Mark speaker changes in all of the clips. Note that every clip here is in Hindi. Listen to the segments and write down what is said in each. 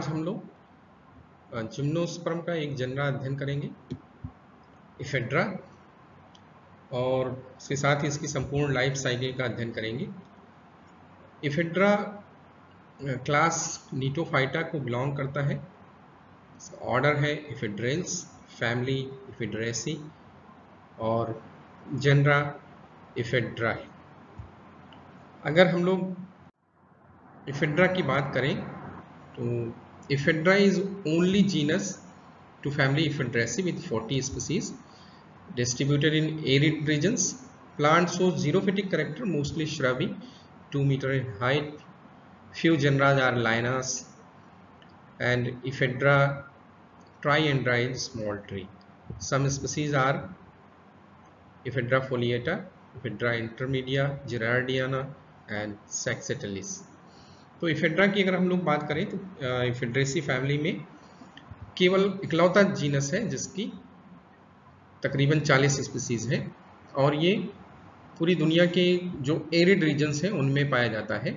Speaker 1: आज हम लोग जिम्नोस्पर्म का एक जनरा अध्ययन करेंगे, इफेड्रा, और इसके साथ ही इसकी संपूर्ण लाइफ साइकिल का अध्ययन करेंगे। इफेड्रा क्लास नीटोफाइटा को बिलोंग करता है। ऑर्डर है इफेड्रेल्स, फैमिली इफेड्रेसी और जनरा इफेड्रा। अगर हम लोग इफेड्रा की बात करें तो ephedra is only genus to family Iphidraceae with 40 species distributed in arid regions. Plant shows xerophytic character, mostly shrubby, 2 meter in height. Few genera are lianas and Ephedra triandride small tree. Some species are Ephedra foliata, Ephedra intermedia, Gerardiana and Saxatilis. तो इफेड्रा की अगर हम लोग बात करें तो इफेड्रेसी फैमिली में केवल इकलौता जीनस है जिसकी तकरीबन 40 स्पीसीज है और ये पूरी दुनिया के जो एरिड रीजन्स हैं उनमें पाया जाता है।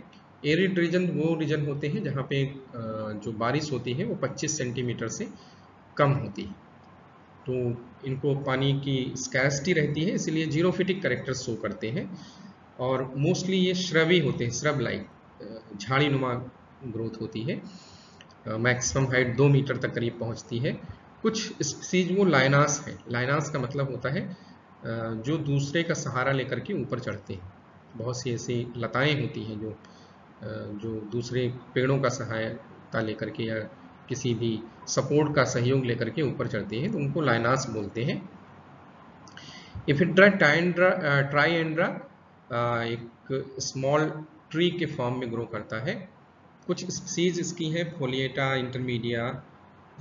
Speaker 1: एरिड रीजन वो रीजन होते हैं जहाँ पे जो बारिश होती है वो 25 सेंटीमीटर से कम होती है, तो इनको पानी की स्कैर्सिटी रहती है, इसलिए जीरोफिटिक कैरेक्टर्स शो करते हैं और मोस्टली ये श्रबी होते हैं, श्रब लाइक झाड़ी नुमा ग्रोथ होती है। मैक्सिमम हाइट 2 मीटर तक करीब पहुंचती है। कुछ स्पीसीज वो लाइनास है। लाइनास का मतलब होता है जो दूसरे का सहारा लेकर के ऊपर चढ़ते हैं। बहुत सी ऐसी लताएं होती हैं जो दूसरे पेड़ों का सहायता लेकर के या किसी भी सपोर्ट का सहयोग लेकर के ऊपर चढ़ते हैं, तो उनको लाइनास बोलते हैं। इफेड्रा ट्राइएंड्रा एक स्मॉल ट्री के फॉर्म में ग्रो करता है। कुछ स्पीसीज इसकी है फोलिएटा, इंटरमीडिया,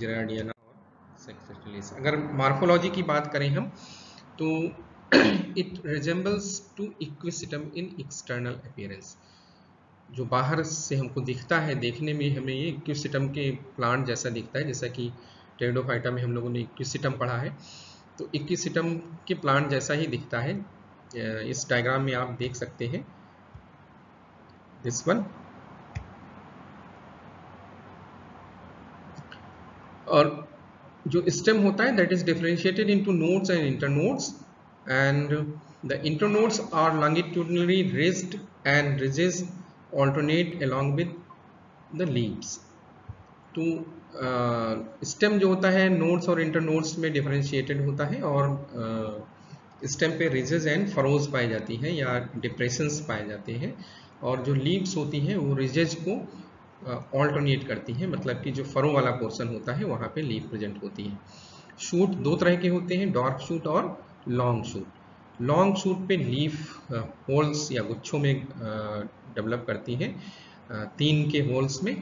Speaker 1: जेरार्डियाना और सेक्सेटिलिस। अगर मार्फोलॉजी की बात करें हम तो it resembles to equisetum in external appearance. जो बाहर से हमको दिखता है, देखने में हमें ये इक्विसिटम के प्लांट जैसा दिखता है, जैसा कि टेरिडोफाइटा में हम लोगों ने इक्विसिटम पढ़ा है, तो इक्विसिटम के प्लांट जैसा ही दिखता है। इस डायग्राम में आप देख सकते हैं, दिस वन। और जो स्टेम होता है that is differentiated into nodes and internodes, and the internodes are longitudinally ridged and ridges alternate along with the leaves. तो स्टेम जो होता है नोड्स और इंटरनोड्स में डिफरेंशिएटेड होता है और स्टेम पे रिजेस एंड फरोज पाई जाती हैं या डिप्रेशंस पाए जाते हैं, और जो लीव्स होती हैं वो रिजेस को ऑल्टरनेट करती हैं, मतलब कि जो फरो वाला पोर्शन होता है वहाँ पे लीफ प्रेजेंट होती है। शूट दो तरह के होते हैं, डॉर्क शूट और लॉन्ग शूट। लॉन्ग शूट पे लीफ होल्स या गुच्छों में डेवलप करती हैं। 3 के होल्स में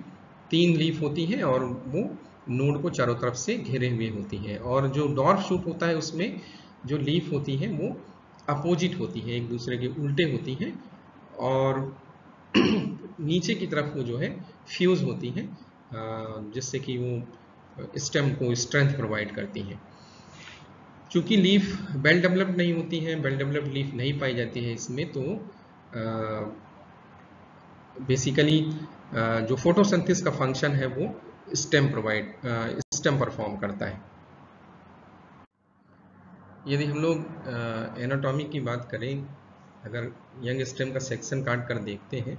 Speaker 1: 3 लीफ होती हैं और वो नोड को चारों तरफ से घेरे हुए होती है। और जो डॉर्क शूट होता है उसमें जो लीफ होती हैं वो अपोजिट होती है, एक दूसरे के उल्टे होती हैं और नीचे की तरफ वो जो है फ्यूज होती हैं, जिससे कि वो स्टेम को स्ट्रेंथ प्रोवाइड करती हैं। चूंकि लीफ वेल डेवलप्ड नहीं होती हैं, वेल डेवलप्ड लीफ नहीं पाई जाती है इसमें, तो बेसिकली जो फोटोसिंथेसिस का फंक्शन है वो स्टेम परफॉर्म करता है। यदि हम लोग एनाटॉमी की बात करें, अगर यंग स्टेम का सेक्शन काट कर देखते हैं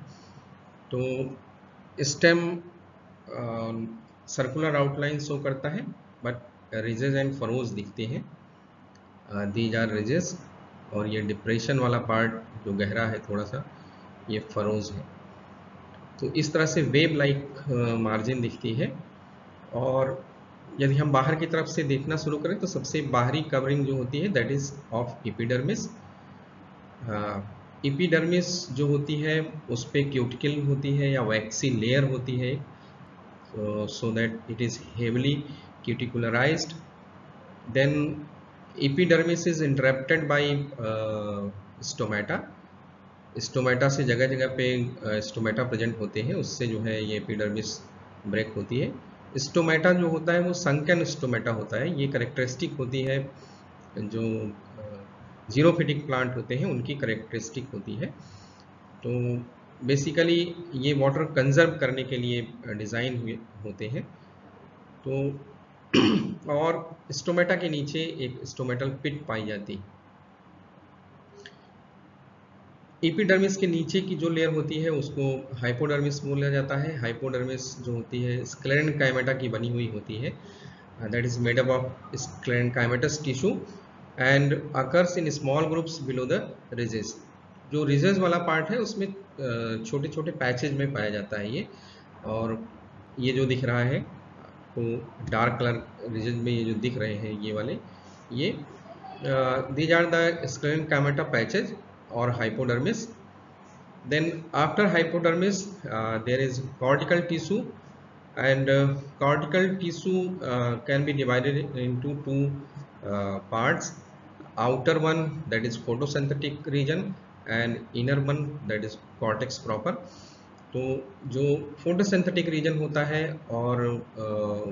Speaker 1: तो स्टेम सर्कुलर आउटलाइन शो करता है, बट रिजेस एंड फरोज दिखते हैं। दीज आर रिजेस, और ये डिप्रेशन वाला पार्ट जो गहरा है थोड़ा सा, ये फरोज है। तो इस तरह से वेब लाइक मार्जिन दिखती है। और यदि हम बाहर की तरफ से देखना शुरू करें तो सबसे बाहरी कवरिंग जो होती है that is of epidermis. Epidermis जो होती है उस पर क्यूटिकल होती है या वैक्सी लेयर होती है, so that it is heavily cuticularized. Then epidermis is interrupted by stomata. Stomata से जगह जगह पे स्टोमेटा प्रेजेंट होते हैं, उससे जो है ये एपिडर्मिस ब्रेक होती है। स्टोमेटा जो होता है वो संकन स्टोमेटा होता है। ये करेक्टरिस्टिक होती है जो जीरोफिटिक प्लांट होते हैं उनकी करेक्टरिस्टिक होती है। तो बेसिकली ये वाटर कंजर्व करने के लिए डिज़ाइन हुए होते हैं। तो और स्टोमेटा के नीचे एक स्टोमेटल पिट पाई जाती है। एपिडर्मिस के नीचे की जो लेयर होती है उसको हाइपोडर्मिस बोला जाता है। हाइपोडर्मिस जो होती है स्क्लेरेनकाइमेटा की बनी हुई होती है, that is made up of sclerenchymatous tissue and occurs in small groups below the ridges. जो रिजेस वाला पार्ट है उसमें छोटे छोटे पैचेज में पाया जाता है ये। और ये जो दिख रहा है आपको डार्क कलर रिजेस में, ये जो दिख रहे हैं ये वाले, ये these are the sclerenchyma patches or hypodermis. Then after hypodermis there is cortical tissue, and cortical tissue can be divided into two parts. Outer one, that is photosynthetic region, and inner one, that is cortex proper. तो जो फोटोसिंथेटिक रीजन होता है और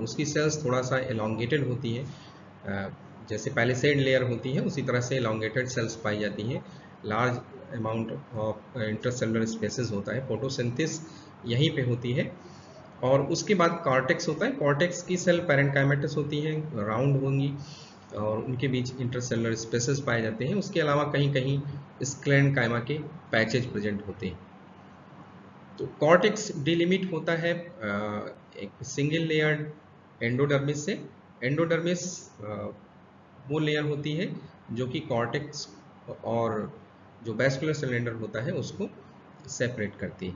Speaker 1: उसकी सेल्स थोड़ा सा एलोंगेटेड होती है, जैसे पैलिसेड लेयर होती है उसी तरह से एलोंगेटेड सेल्स पाई जाती हैं। Large amount of intercellular spaces होता है, फोटोसिंथेसिस यहीं पे होती है। और उसके बाद कॉर्टेक्स होता है। कॉर्टेक्स की सेल पैरेन्काइमेटस होती हैं, राउंड होंगी और उनके बीच इंटरसेलुलर स्पेसेस पाए जाते हैं। उसके अलावा कहीं कहीं स्क्लेरेनकाइमा के पैचेज प्रेजेंट होते हैं। तो कॉर्टेक्स डिलिमिट होता है एक सिंगल लेयर्ड एंडोडर्मिस से। एंडोडर्मिस वो लेयर होती है जो कि कॉर्टेक्स और जो वैस्कुलर सिलेंडर होता है उसको सेपरेट करती है।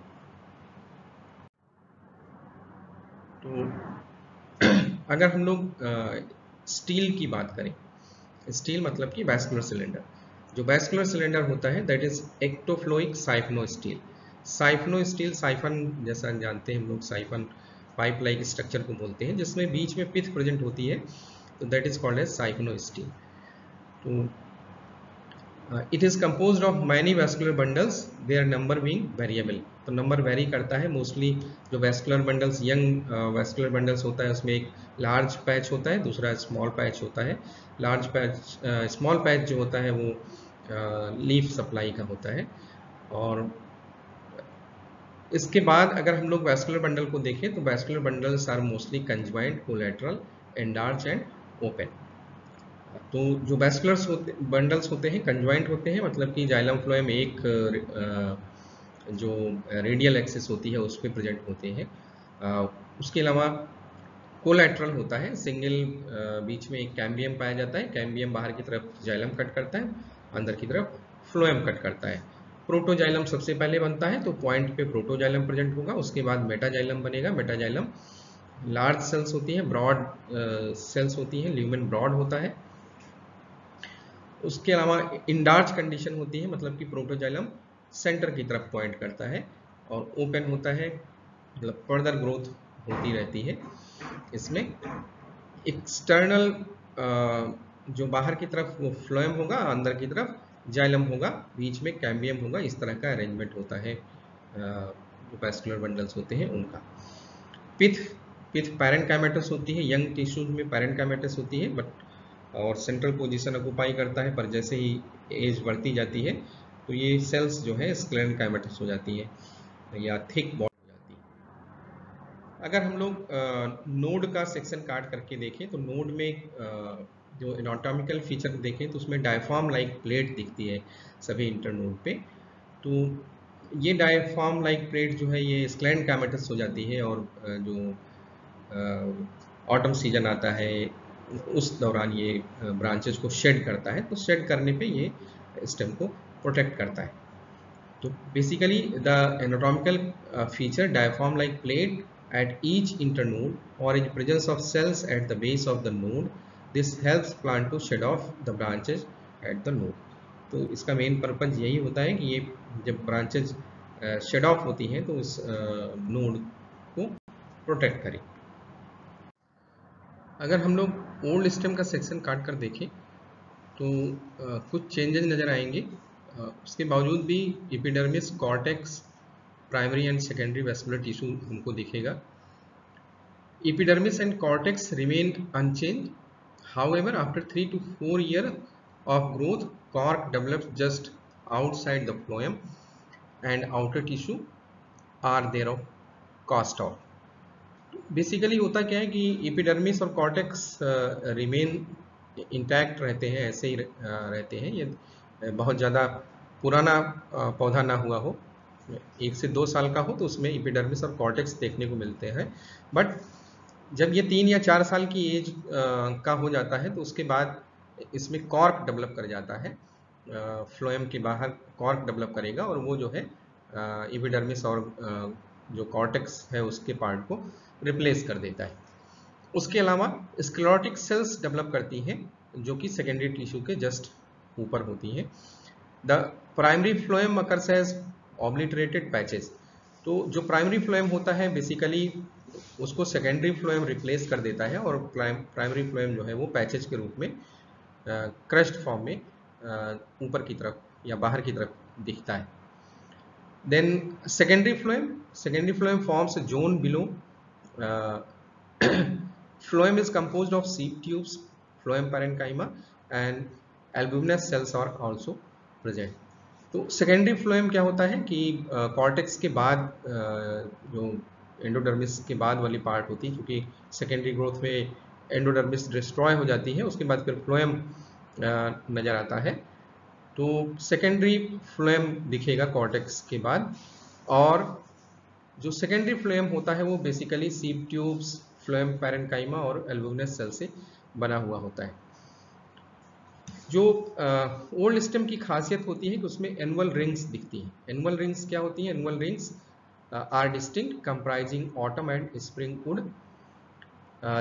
Speaker 1: तो अगर हम लोग स्टील की बात करें, स्टील मतलब कि वैस्कुलर सिलेंडर, जो वैस्कुलर सिलेंडर होता है that is ectophloic siphonostele. Siphonostele, siphon जैसा जानते हैं हम लोग, साइफन पाइप लाइक स्ट्रक्चर को बोलते हैं जिसमें बीच में पिथ प्रेजेंट होती है, तो that is called as siphonostele. तो it is composed of many vascular bundles, their number being variable. तो नंबर वेरी करता है। मोस्टली जो vascular bundles, young vascular bundles होता है उसमें एक लार्ज पैच होता है, दूसरा स्मॉल पैच होता है। लार्ज पैच, स्मॉल पैच जो होता है वो लीफ सप्लाई का होता है। और इसके बाद अगर हम लोग वैस्कुलर बंडल को देखें तो vascular bundles are mostly conjoint, collateral, endarch and open. तो जो वैस्कुलर्स होते बंडल्स होते हैं कंजॉइंट होते हैं, मतलब कि जाइलम फ्लोएम एक जो रेडियल एक्सिस होती है उस पर प्रेजेंट होते हैं। उसके अलावा कोलैटरल होता है, सिंगल बीच में एक कैम्बियम पाया जाता है। कैम्बियम बाहर की तरफ जाइलम कट करता है, अंदर की तरफ फ्लोएम कट करता है। प्रोटोजाइलम सबसे पहले बनता है, तो पॉइंट पे प्रोटोजाइलम प्रेजेंट होगा। उसके बाद मेटाजाइलम बनेगा। मेटाजाइलम लार्ज सेल्स होती हैं, ब्रॉड सेल्स होती हैं, ल्यूमेन ब्रॉड होता है। उसके अलावा इंडार्च कंडीशन होती है, मतलब कि प्रोटोजाइलम सेंटर की तरफ पॉइंट करता है और ओपन होता है, मतलब फर्दर ग्रोथ होती रहती है। इसमें एक्सटर्नल जो बाहर की तरफ वो फ्लोएम होगा, अंदर की तरफ जाइलम होगा, बीच में कैम्बियम होगा। इस तरह का अरेंजमेंट होता है जो वैस्कुलर बंडल्स होते हैं उनका। पिथ, पिथ पैरेन्काइमेटस होती है, यंग टिश्यूज में पैरेन्काइमेटस होती है, बट और सेंट्रल पोजीशन ऑक्यूपाई करता है। पर जैसे ही एज बढ़ती जाती है तो ये सेल्स जो है स्क्लेरेनकाइमेटस हो जाती है या थिक बॉडी हो जाती है। अगर हम लोग नोड का सेक्शन काट करके देखें तो नोड में जो एनाटॉमिकल फीचर देखें तो उसमें डायफ्राम लाइक प्लेट दिखती है सभी इंटरनोड पे। तो ये डायफ्राम लाइक प्लेट जो है ये स्क्लेरेनकाइमेटस हो जाती है, और जो ऑटम सीजन आता है उस दौरान ये ब्रांचेस को शेड करता है, तो शेड करने पे ये स्टेम को प्रोटेक्ट करता है। तो basically the anatomical feature diaphragm like plate at each internode or in presence of cells at the base of the node. This helps plant to shed off the branches at the node. तो इसका मेन पर्पज यही होता है कि ये जब ब्रांचेज शेड ऑफ होती हैं तो इस नोड को प्रोटेक्ट करें। अगर हम लोग ओल्ड स्टेम का सेक्शन काट कर देखें तो कुछ चेंजेस नज़र आएंगे। उसके बावजूद भी epidermis, cortex, primary and secondary vascular tissue हमको दिखेगा। Epidermis and cortex remain unchanged. However, after 3 to 4 years of growth, cork develops just outside the phloem and outer tissue. Are there of cast off. Basically होता क्या है कि एपिडर्मिस और कॉर्टेक्स रिमेन इंटैक्ट रहते हैं, ऐसे ही रहते हैं। ये बहुत ज़्यादा पुराना पौधा ना हुआ हो, 1 से 2 साल का हो, तो उसमें एपिडर्मिस और कॉर्टेक्स देखने को मिलते हैं। बट जब ये 3 या 4 साल की एज का हो जाता है तो उसके बाद इसमें कॉर्क डेवलप कर जाता है, फ्लोएम के बाहर कॉर्क डेवलप करेगा और वो जो है एपिडर्मिस और जो कॉर्टेक्स है उसके पार्ट को रिप्लेस कर देता है। उसके अलावा स्क्लेरोटिक सेल्स डेवलप करती हैं जो कि सेकेंडरी टिश्यू के जस्ट ऊपर होती हैं। The primary phloem occurs as obliterated patches. तो जो प्राइमरी फ्लोएम होता है बेसिकली उसको सेकेंडरी फ्लोएम रिप्लेस कर देता है और प्राइमरी फ्लोएम जो है वो पैचेज के रूप में क्रस्ट फॉर्म में ऊपर की तरफ या बाहर की तरफ दिखता है। Then secondary phloem forms zone below. Phloem is composed of seed tubes, phloem parenchyma and albuminous cells are also present. तो सेकेंडरी फ्लोएम क्या होता है कि कॉर्टेक्स के बाद जो एंडोडर्मिस के बाद वाली पार्ट होती है, क्योंकि सेकेंडरी ग्रोथ में एंडोडर्मिस डिस्ट्रॉय हो जाती है, उसके बाद फिर फ्लोएम नज़र आता है। तो सेकेंडरी फ्लोएम दिखेगा कॉर्टेक्स के बाद। और जो सेकेंडरी फ्लोएम होता है वो basically seed tubes, phloem parenchyma और एल्बुमिनस सेल से बना हुआ होता है। जो ओल्ड स्टेम की खासियत होती है कि उसमें एनुअल रिंग्स दिखती हैं। एनुअल रिंग्स क्या होती हैं? Annual rings are distinct comprising autumn and spring wood.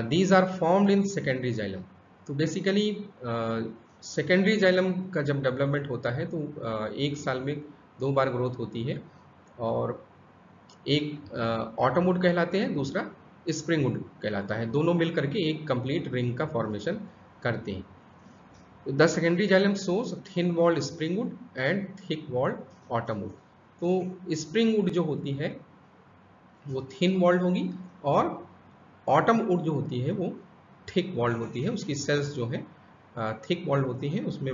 Speaker 1: These are formed in secondary xylem. तो बेसिकली सेकेंडरी जाइलम का जब डेवलपमेंट होता है तो 1 साल में 2 बार ग्रोथ होती है और एक ऑटम वुड कहलाते हैं, दूसरा स्प्रिंग वुड कहलाता है। दोनों मिल करके एक कंप्लीट रिंग का फॉर्मेशन करते हैं। The secondary xylem shows thin walled spring wood and thick walled autumn wood. तो स्प्रिंग वुड जो होती है वो थिन वॉल्ड होगी और ऑटम वुड जो होती है वो थिक वॉल्ड होती है। उसकी सेल्स जो है थिक वॉल्ड होती है, उसमें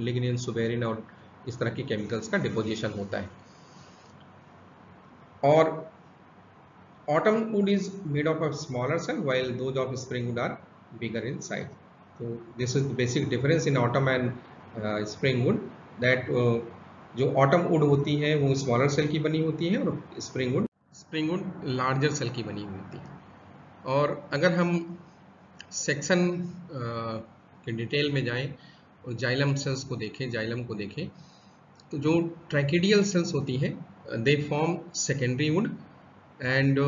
Speaker 1: लिग्निन, सुबेरिन और इस तरह के केमिकल्स का डिपोजिशन होता है। और autumn wood is made of a smaller cell while those of spring wood are bigger in size. So this is the basic difference in autumn and spring wood, that जो autumn wood होती है वो smaller cell की बनी होती है और spring wood larger cell की बनी हुई होती है। और अगर हम सेक्शन के डिटेल में जाएं और जाइलम सेल्स को देखें, जाइलम को देखें, तो जो ट्रैकिडियल सेल्स होती हैं they form secondary would and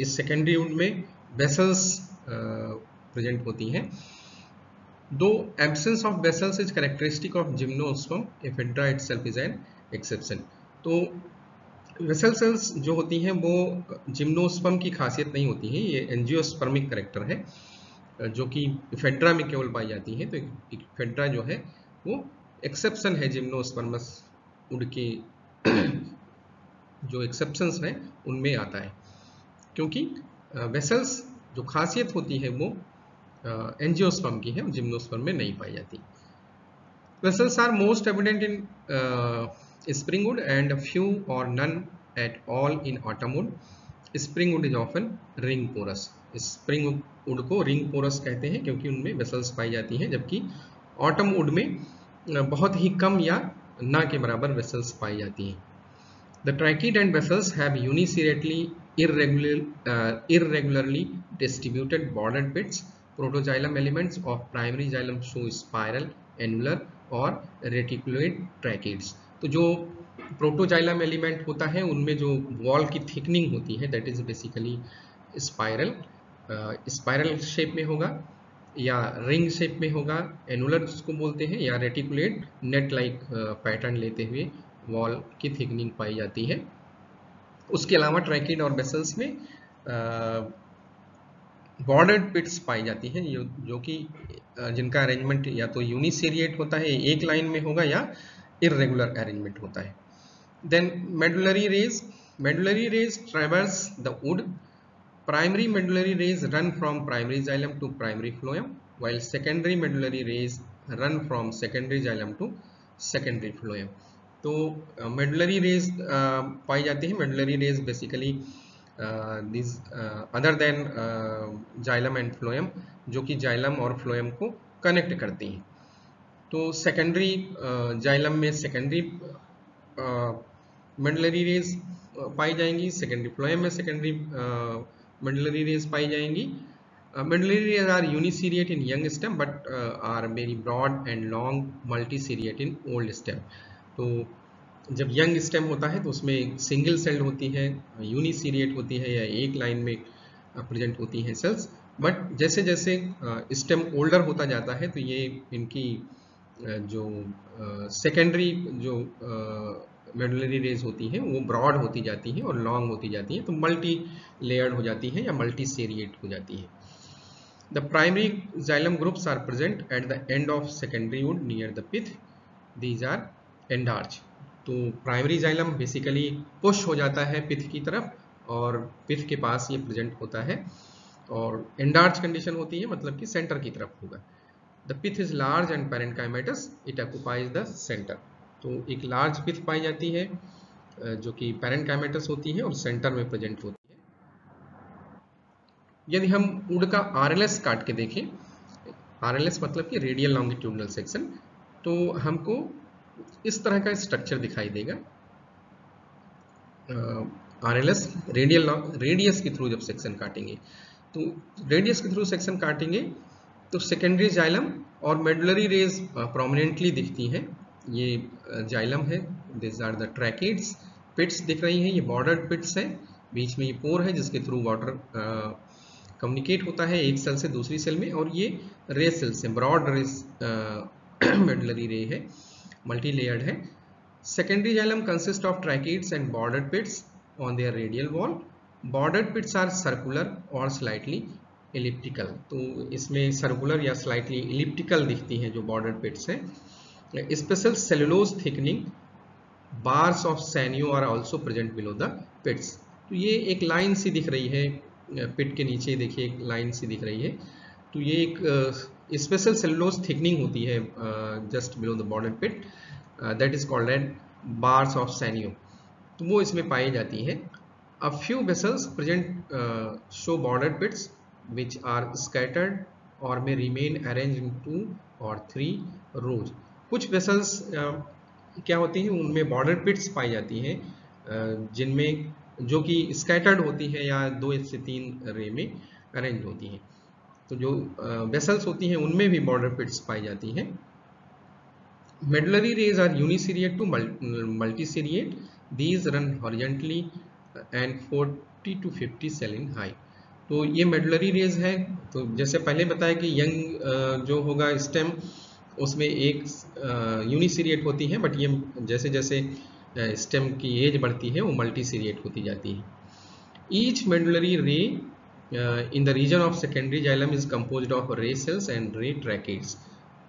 Speaker 1: इस सेकेंडरी वुड में वेसल्स प्रेजेंट होती हैं। दो absence of vessels is characteristic of gymnosperm, ephedra itself is an exception. तो वेसल सेल्स जो होती हैं वो जिम्नोस्पर्म की खासियत नहीं होती है, ये एंजियोस्पर्मिक कैरेक्टर है जो कि इफेड्रा में केवल पाई जाती है। तो इफेड्रा जो है वो एक्सेप्शन है जिम्नोस्पर्मस वुड के जो एक्सेप्शंस हैं उनमें आता है, क्योंकि वेसल्स जो खासियत होती है वो एंजियोस्पर्म की है और जिम्नोस्पर्म में नहीं पाई जाती। Vessels are most evident in spring wood and few or none at all in autumn wood. Spring wood is often ring porous. Spring wood को रिंग पोरस कहते हैं क्योंकि उनमें वेसल्स पाई जाती हैं, जबकि ऑटम वुड में बहुत ही कम या ना के बराबर वेसल्स पाई जाती हैं। The tracheids and vessels have uniseriately irregularly distributed bordered pits. Protoxylem elements of primary xylem show spiral, annular और reticulate tracheids. तो जो प्रोटोजाइलम एलिमेंट होता है उनमें जो वॉल की थिकनिंग होती है that is basically spiral shape में होगा या रिंग शेप में होगा, एनुलर जिसको बोलते हैं, या रेटिकुलेट नेट लाइक पैटर्न लेते हुए वॉल की थिकनिंग पाई जाती है। उसके अलावा ट्रैकिड और वेसल्स में बॉर्डर्ड पिट्स पाई जाती हैं जो कि जिनका अरेंजमेंट या तो यूनिसेरिएट होता है, एक लाइन में होगा, या इररेगुलर अरेंजमेंट होता है। Then medullary rays traverse the wood. Primary medullary rays run from primary xylem to primary phloem, while secondary medullary rays run from secondary xylem to secondary phloem. तो मेडुलरी रेज पाई जाती है। Medullary raise basically this other than xylem and phloem, जो कि जाइलम और फ्लोएम को कनेक्ट करती हैं। तो सेकेंडरी जाइलम में सेकेंडरी मेडुलरी रेज पाई जाएंगी, सेकेंडरी फ्लोएम में सेकेंडरी मेडुलरी रेज पाई जाएंगी। Medullary rays are uniseriate in young stem but are very broad and long multiseriate in old stem. तो जब यंग स्टेम होता है तो उसमें सिंगल सेल होती है, यूनिसीरिएट होती है या एक लाइन में प्रेजेंट होती हैं सेल्स। बट जैसे जैसे स्टेम ओल्डर होता जाता है तो ये इनकी जो सेकेंडरी जो मेडुलरी रेज होती हैं वो ब्रॉड होती जाती हैं और लॉन्ग होती जाती हैं, तो मल्टी लेयर्ड हो जाती है या मल्टी सेरिएट हो जाती है। The primary xylem groups are present at the end of secondary wood near the pith. These are endarch. तो प्राइमरी जाइलम बेसिकली पुश हो जाता है पिथ की तरफ और पिथ के पास ये प्रेजेंट होता है, और एंडार्च कंडीशन होती है मतलब कि सेंटर की तरफ होगा। The pith is large and parenchymatous, it occupies the centre. तो एक लार्ज पिथ पाई जाती है जो कि पैरेन्काइमेटस होती है और सेंटर में प्रेजेंट होती है। यदि हम वुड का आरएलएस काट के देखें, आरएलएस मतलब कि रेडियल लॉन्गिट्यूडनल सेक्शन, तो हमको इस तरह का स्ट्रक्चर दिखाई देगा। आरएलएस रेडियस के थ्रू जब सेक्शन काटेंगे, तो रेडियस के थ्रू सेक्शन काटेंगे तो सेकेंडरी जाइलम और मेडुलरी रेज प्रोमिनेंटली दिखती हैं। ये जाइलम है, दिस आर द ट्रैकेड्स, पिट्स दिख रही हैं, ये बॉर्डर्ड पिट्स है, बीच में ये पोर है जिसके थ्रू वाटर कम्युनिकेट होता है एक सेल से दूसरी सेल में, और ये रे सेल्स हैं, ब्रॉड रेस मेडुलरी रे है, मल्टी लेयर्ड है। Secondary xylem consist of tracheids and bordered pits on their radial wall. Bordered pits are circular or slightly elliptical, तो इसमें सर्कुलर या स्लाइटली एलिप्टिकल दिखती हैं जो बॉर्डर्ड पिट्स हैं। Special cellulose thickening bars of Sanio are also present below the pits. तो ये एक लाइन सी दिख रही है, पिट के नीचे देखिए एक लाइन सी दिख रही है, तो ये एक स्पेशल सेलुलोज थिकनिंग होती है just below the border pit, that is called at bars of Sanio, तो वो इसमें पाई जाती है। A few vessels present show border pits which are scattered or may remain arrange in 2 और 3 रोज। कुछ वेसल्स क्या होती हैं, उनमें बॉर्डर पिट्स पाई जाती हैं जिनमें जो कि स्कैटर्ड होती है या 2 से 3 रे में अरेंज होती हैं। तो जो वेसल्स होती हैं उनमें भी बॉर्डर पिट्स पाई जाती हैं। Medullary rays are uniseriate to multiseriate, these run horizontally and 40 to 50 cell in high. तो ये मेडुलरी रेज है, तो जैसे पहले बताया कि यंग जो होगा स्टेम उसमें एक यूनिसीरिएट होती है, बट ये जैसे जैसे स्टेम की एज बढ़ती है वो मल्टीसीरिएट होती जाती है। Each medullary ray in the region of secondary xylem is composed of ray cells and ray tracheids.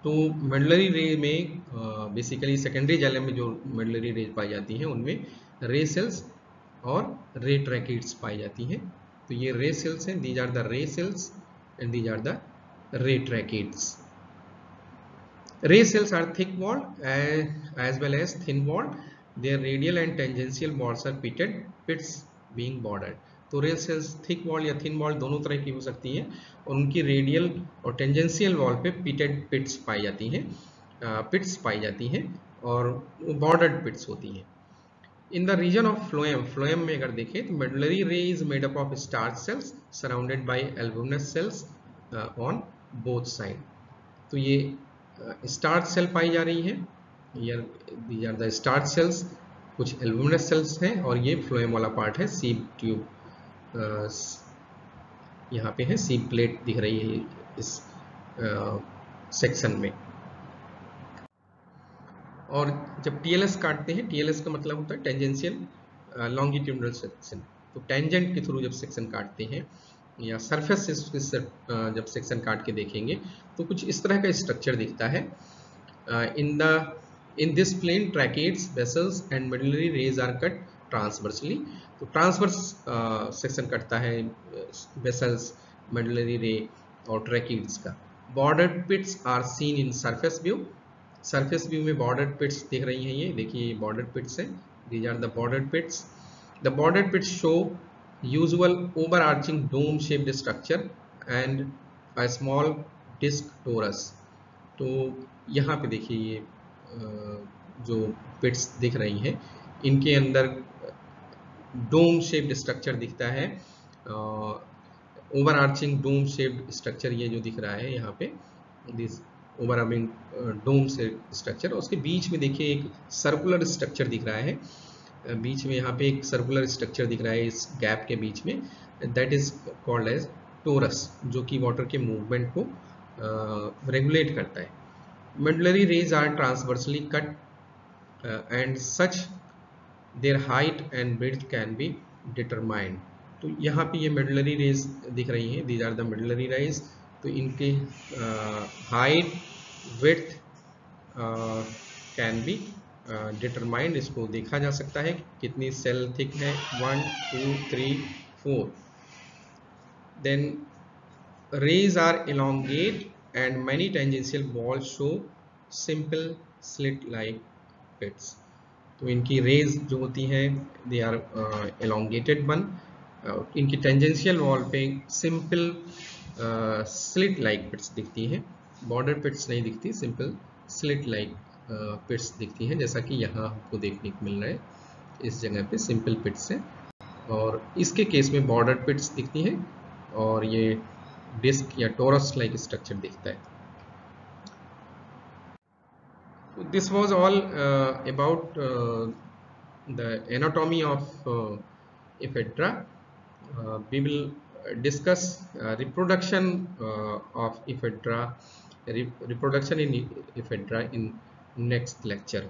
Speaker 1: तो मेडुलरी रे में बेसिकली सेकेंडरी जाइलम में जो मेडुलरी रेज पाई जाती हैं उनमें रे सेल्स और रे ट्रैकेड्स पाई जाती हैं। तो ये रे सेल्स हैं, these are the ray cells and these are the ray tracheids. Ray cells are thick walled as well as thin walled. Their radial and tangential walls are pitted, pits being bordered. तो रे सेल्स थिक वॉल या थिन वॉल दोनों तरह की हो सकती हैं, और उनकी रेडियल और टेंजेंशियल वॉल पे पिटेड पिट्स पाई जाती हैं, पिट्स पाई जाती हैं और वो बॉर्डर्ड पिट्स होती हैं। In the region of phloem, phloem में अगर देखें तो medullary ray is made up of starch cells surrounded by albuminous cells on both side. तो ये स्टार्च सेल पाई जा रही है, these are the starch cells, कुछ एल्बुमिनस सेल्स हैं, और ये फ्लोएम वाला पार्ट है, सीब ट्यूब यहाँ पे है, सीब प्लेट दिख रही है इस सेक्शन में। और जब टीएलएस काटते हैं, टीएलएस का मतलब होता है टेंजेंशियल लॉन्गिट्यूडनल सेक्शन, तो टेंजेंट के थ्रू जब सेक्शन काटते हैं या सरफेस से जब सेक्शन काट के देखेंगे तो कुछ इस तरह का स्ट्रक्चर दिखता है। In this plane tracheids, vessels and medullary rays are cut transversely. तो ट्रांसवर्स सेक्शन कटता है वेसल्स, मेडुलरी रे और ट्रैकेड्स का। Border pits are seen in surface view surface view में बॉर्डर पिट्स दिख रही हैं, ये देखिए बॉर्डर पिट्स है, these are the border pits. The border pits show usual overarching dome shaped structure and a small disc torus. तो यहाँ पे देखिए ये जो पिट्स दिख रही हैं इनके अंदर डोम शेप्ड स्ट्रक्चर दिखता है, overarching dome shaped structure ये जो दिख रहा है यहाँ पे, this overarching dome shaped structure. उसके बीच में देखिए एक सर्कुलर स्ट्रक्चर दिख रहा है, बीच में यहाँ पे एक सर्कुलर स्ट्रक्चर दिख रहा है इस गैप के बीच में, that is called as torus, जो कि वाटर के मूवमेंट को रेगुलेट करता है। Medullary rays are transversely cut and such their height and breadth can be determined. तो यहाँ पे ये मेडुलरी रेज दिख रही हैं, these are the medullary rays. तो इनके height width can be determined, इसको देखा जा सकता है कितनी सेल थिक है, 1 2 3 4। Then rays are elongate and many tangential walls show simple slit like pits। तो इनकी रेज जो होती हैं दे आर elongated वन, इनकी टेंजेंशियल वॉल पे सिंपल स्लिट लाइक पिट्स दिखती हैं, बॉर्डर पिट्स नहीं दिखती, सिंपल स्लिट लाइक पिट्स दिखती हैं, जैसा कि यहाँ आपको देखने को मिल रहा है इस जगह पे सिंपल पिट्स हैं, और इसके केस में बॉर्डर पिट्स दिखती हैं और ये डिस्क या टोरस लाइक स्ट्रक्चर दिखता है। This was all about the anatomy of ephedra. We will discuss reproduction of ephedra, reproduction in ephedra in next lecture.